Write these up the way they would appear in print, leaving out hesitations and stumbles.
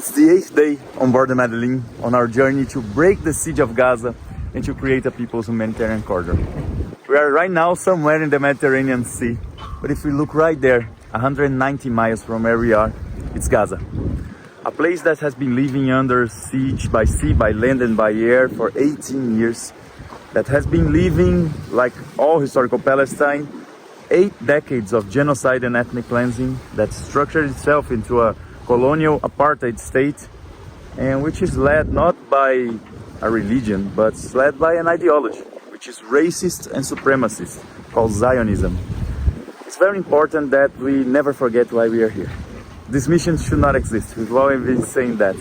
It's the 8th day on board the Medellin on our journey to break the siege of Gaza and to create a people's humanitarian corridor. We are right now somewhere in the Mediterranean Sea, but if we look right there, 190 miles from where we are, it's Gaza. A place that has been living under siege by sea, by land and by air for 18 years, that has been living, like all historical Palestine, 8 decades of genocide and ethnic cleansing that structured itself into a colonial apartheid state, and which is led not by a religion, but led by an ideology, which is racist and supremacist, called Zionism. It's very important that we never forget why we are here. This mission should not exist. We've always been saying that.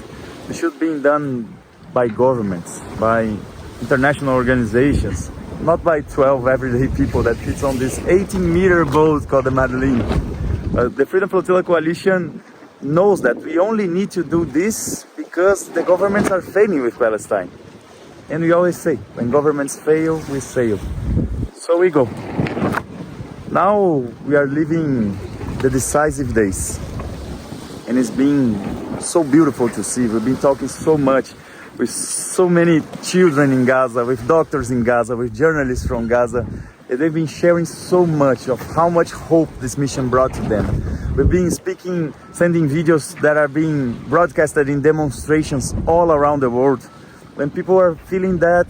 It should be done by governments, by international organizations, not by 12 everyday people that fits on this 18-meter boat called the Medellin. The Freedom Flotilla Coalition knows that we only need to do this because the governments are failing with Palestine. And we always say, when governments fail, we sail. So we go. Now we are living the decisive days. And it's been so beautiful to see. We've been talking so much with so many children in Gaza, with doctors in Gaza, with journalists from Gaza. And they've been sharing so much of how much hope this mission brought to them. We've been speaking, sending videos that are being broadcasted in demonstrations all around the world. When people are feeling that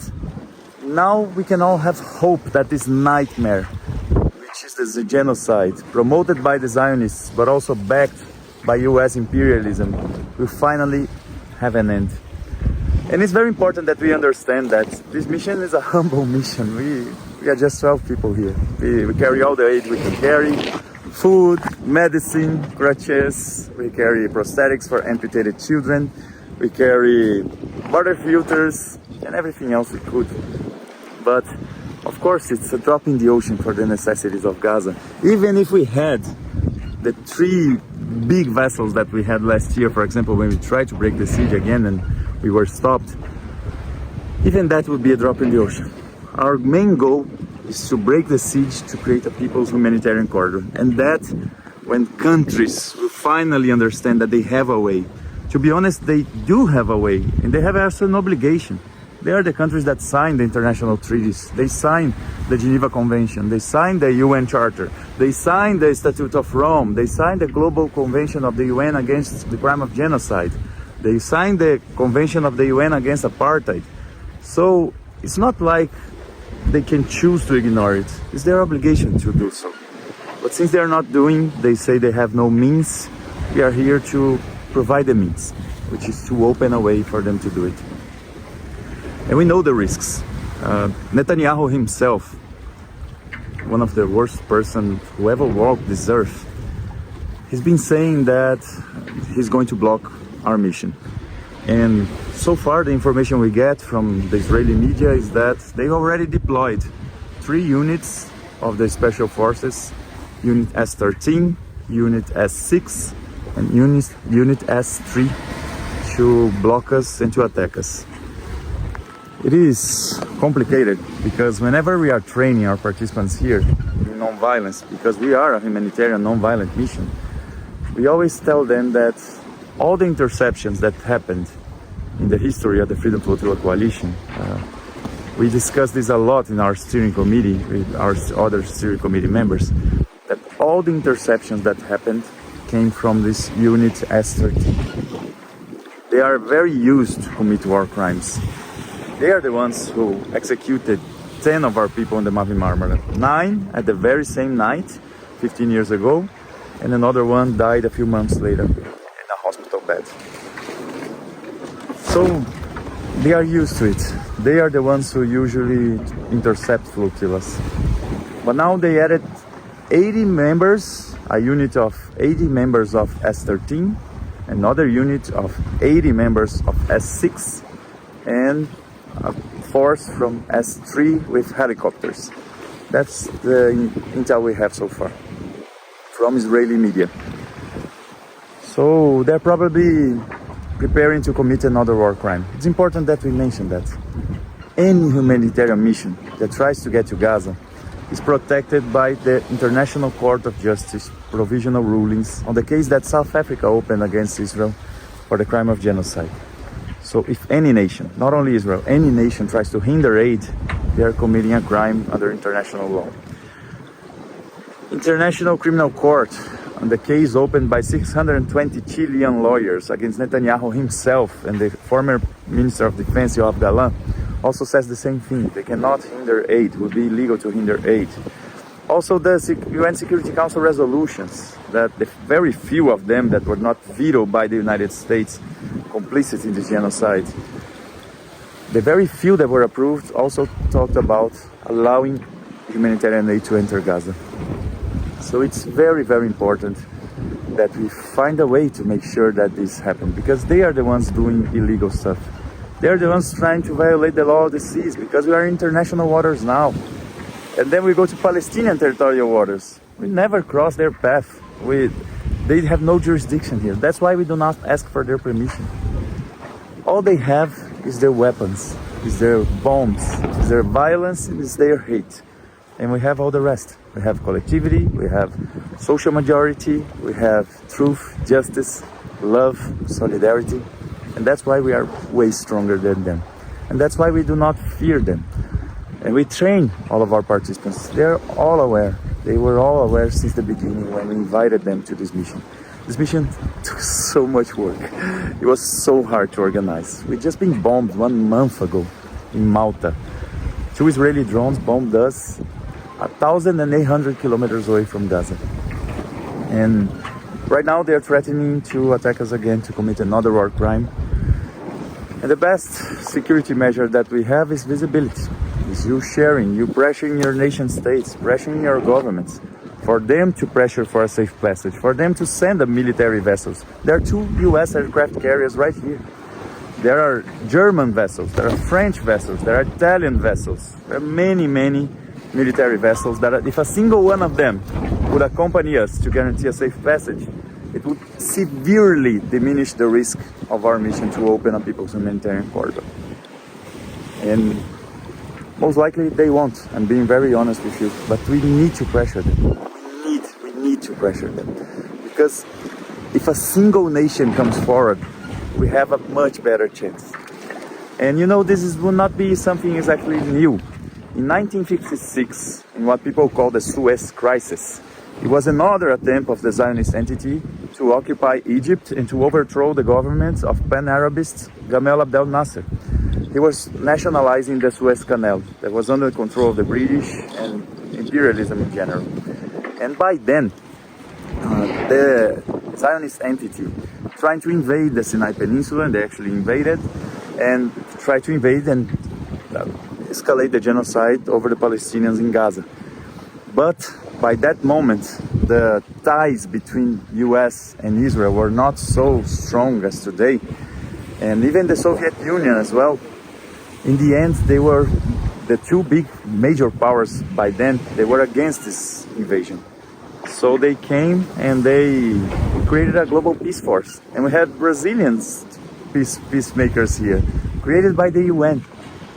now we can all have hope that this nightmare, which is the genocide promoted by the Zionists, but also backed by US imperialism, will finally have an end. And it's very important that we understand that this mission is a humble mission. We are just 12 people here. We carry all the aid we can carry. Food, medicine, crutches, we carry prosthetics for amputated children, we carry water filters and everything else we could. But of course it's a drop in the ocean for the necessities of Gaza. Even if we had the 3 big vessels that we had last year, for example, when we tried to break the siege again and we were stopped, even that would be a drop in the ocean. Our main goal is to break the siege to create a people's humanitarian corridor. And that, when countries will finally understand that they have a way, to be honest, they do have a way, and they have also an obligation. They are the countries that signed the international treaties. They signed the Geneva Convention. They signed the UN Charter. They signed the Statute of Rome. They signed the Global Convention of the UN against the crime of genocide. They signed the Convention of the UN against apartheid. So it's not like they can choose to ignore it. It's their obligation to do so. But since they're not doing, they say they have no means, we are here to provide the means, which is to open a way for them to do it. And we know the risks. Netanyahu himself, one of the worst person who ever walked this earth, he's been saying that he's going to block our mission. And so far the information we get from the Israeli media is that they already deployed 3 units of the Special Forces, Unit S-13, Unit S-6 and Unit S-3 to block us and to attack us. It is complicated because whenever we are training our participants here in non-violence, because we are a humanitarian non-violent mission, we always tell them that all the interceptions that happened in the history of the Freedom Flotilla Coalition, we discussed this a lot in our steering committee with our other steering committee members, that all the interceptions that happened came from this Unit S-13. They are very used to commit war crimes. They are the ones who executed 10 of our people in the Mavi Marmara. 9 at the very same night, 15 years ago, and another one died a few months later in a hospital bed. So they are used to it. They are the ones who usually intercept flotillas. But now they added 80 members, a unit of 80 members of S-13, another unit of 80 members of S-6, and a force from S-3 with helicopters. That's the intel we have so far from Israeli media. So they're probably preparing to commit another war crime. It's important that we mention that. Any humanitarian mission that tries to get to Gaza is protected by the International Court of Justice provisional rulings on the case that South Africa opened against Israel for the crime of genocide. So if any nation, not only Israel, any nation tries to hinder aid, they are committing a crime under international law. International Criminal Court, on the case opened by 620 Chilean lawyers against Netanyahu himself and the former Minister of Defense, Yoav Gallant, also says the same thing. They cannot hinder aid. It would be illegal to hinder aid. Also, the UN Security Council resolutions, that the very few of them that were not vetoed by the United States, complicit in this genocide, the very few that were approved also talked about allowing humanitarian aid to enter Gaza. So it's very, very important that we find a way to make sure that this happens, because they are the ones doing illegal stuff. They are the ones trying to violate the law of the seas, because we are in international waters now. And then we go to Palestinian territorial waters. We never cross their path. They have no jurisdiction here. That's why we do not ask for their permission. All they have is their weapons, is their bombs, is their violence, is their hate. And we have all the rest. We have collectivity, we have social majority, we have truth, justice, love, solidarity. And that's why we are way stronger than them. And that's why we do not fear them. And we train all of our participants. They're all aware. They were all aware since the beginning when we invited them to this mission. This mission took so much work. It was so hard to organize. We'd just been bombed 1 month ago in Malta. 2 Israeli drones bombed us 1,800 kilometers away from Gaza. And right now they're threatening to attack us again to commit another war crime. And the best security measure that we have is visibility. Is you sharing, you pressuring your nation states, pressuring your governments, for them to pressure for a safe passage, for them to send the military vessels. There are 2 US aircraft carriers right here. There are German vessels, there are French vessels, there are Italian vessels. There are many, many military vessels that if a single one of them would accompany us to guarantee a safe passage, it would severely diminish the risk of our mission to open a people's humanitarian corridor. And most likely they won't, I'm being very honest with you, but we need to pressure them. We need to pressure them. Because if a single nation comes forward, we have a much better chance. And you know, will not be something exactly new. In 1956, in what people call the Suez Crisis, it was another attempt of the Zionist entity to occupy Egypt and to overthrow the government of Pan-Arabist Gamal Abdel Nasser. He was nationalizing the Suez Canal that was under control of the British and imperialism in general. And by then, the Zionist entity trying to invade the Sinai Peninsula, and they actually invaded, and tried to invade and escalate the genocide over the Palestinians in Gaza. But by that moment, the ties between US and Israel were not so strong as today. And even the Soviet Union as well. In the end, they were the 2 big major powers by then. They were against this invasion. So they came and they created a global peace force. And we had Brazilian peacemakers here, created by the UN.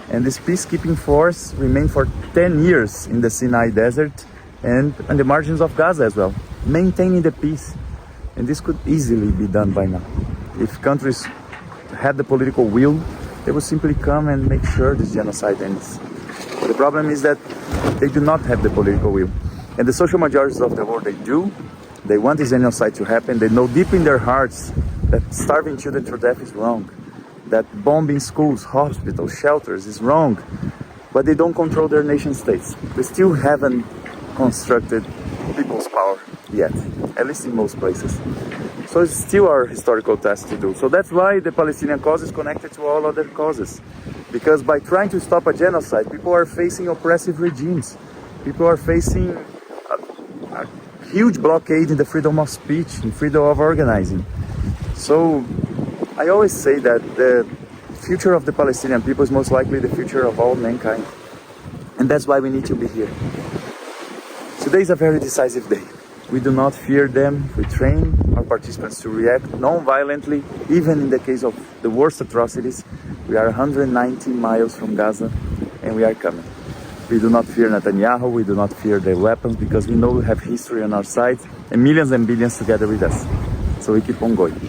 And this peacekeeping force remained for 10 years in the Sinai Desert and on the margins of Gaza as well, maintaining the peace. And this could easily be done by now. If countries had the political will, they would simply come and make sure this genocide ends. But the problem is that they do not have the political will. And the social majorities of the world, they do. They want this genocide to happen. They know deep in their hearts that starving children to death is wrong. That bombing schools, hospitals, shelters is wrong. But they don't control their nation states. They still haven't constructed people's power yet, at least in most places. So it's still our historical task to do. So that's why the Palestinian cause is connected to all other causes. Because by trying to stop a genocide, people are facing oppressive regimes. People are facing a huge blockade in the freedom of speech and freedom of organizing. So I always say that the future of the Palestinian people is most likely the future of all mankind. And that's why we need to be here. Today is a very decisive day. We do not fear them. We train our participants to react non-violently, even in the case of the worst atrocities. We are 190 miles from Gaza, and we are coming. We do not fear Netanyahu. We do not fear their weapons, because we know we have history on our side and millions and billions together with us. So we keep on going.